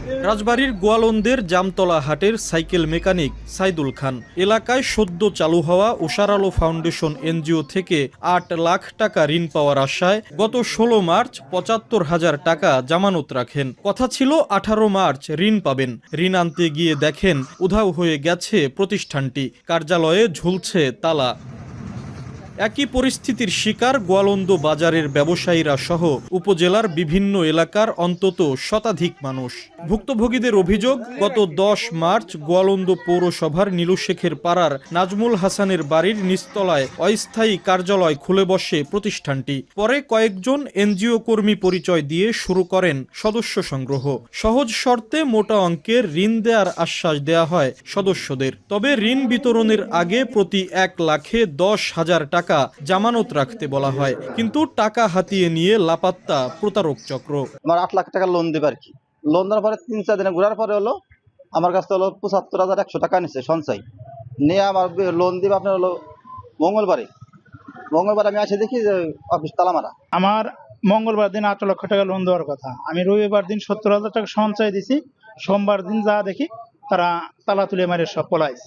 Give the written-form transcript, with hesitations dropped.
রাজবাড়ীর গোয়ালন্দের জামতলা হাটের cycle mechanic Saidul খান এলাকায় সদ্য চালু হওয়া উষার আলো ফাউন্ডেশন এনজিও থেকে ৮ লাখ টাকা ঋণ পাওয়ার আশায় গত ১৬ মার্চ ৭৫,০০০ টাকা জামানত রাখেন। কথা ছিল ১৮ মার্চ ঋণ পাবেন। ঋণ আনতে গিয়ে দেখেন উধাও হয়ে গেছে প্রতিষ্ঠানটি, কার্যালয়ে ঝুলছে তালা। একই পরিস্থিতির শিকার গোয়ালন্দ বাজারের ব্যবসায়ীরা সহ উপজেলার বিভিন্ন এলাকার অন্তত শতাধিক মানুষ। ভুক্তভোগীদের অভিযোগ, গত ১০ মার্চ গোয়ালন্দ পৌরসভার নীলুশেখের পাড়ার নাজমুল হাসানের বাড়ির নিচতলায় অস্থায়ী কার্যালয় খুলে বসে প্রতিষ্ঠানটি। পরে কয়েকজন এনজিও কর্মী পরিচয় দিয়ে শুরু করেন সদস্য সংগ্রহ। সহজ শর্তে মোটা অঙ্কের ঋণ দেওয়ার আশ্বাস দেয়া হয় সদস্যদের। তবে ঋণ বিতরণের আগে প্রতি ১ লাখে ১০,০০০ টাকা জামানত রাখতে বলা হয়, কিন্তু টাকা হাতিয়ে নিয়ে লাপাত্তা প্রতারক চক্র। আমার ৮ লাখ টাকা লোন দিবে আর কি। লোন দেওয়ার পরে ৩-৪ দিনে ঘোরার পরে হলো আমার কাছে হলো ৭৫,১০০ টাকা নিচ্ছে সঞ্চয় নিয়ে। আমার লোন দিবে আপনার হলো মঙ্গলবারে আমি এসে দেখি যে অফিস তালা মারা। আমার মঙ্গলবার দিন ৮ লক্ষ টাকা লোন দেওয়ার কথা, আমি রবিবার দিন ৭০,০০০ টাকা সঞ্চয় দিছি, সোমবার দিন যা দেখি তারা তালা তুলে মারে সব পলাইছে।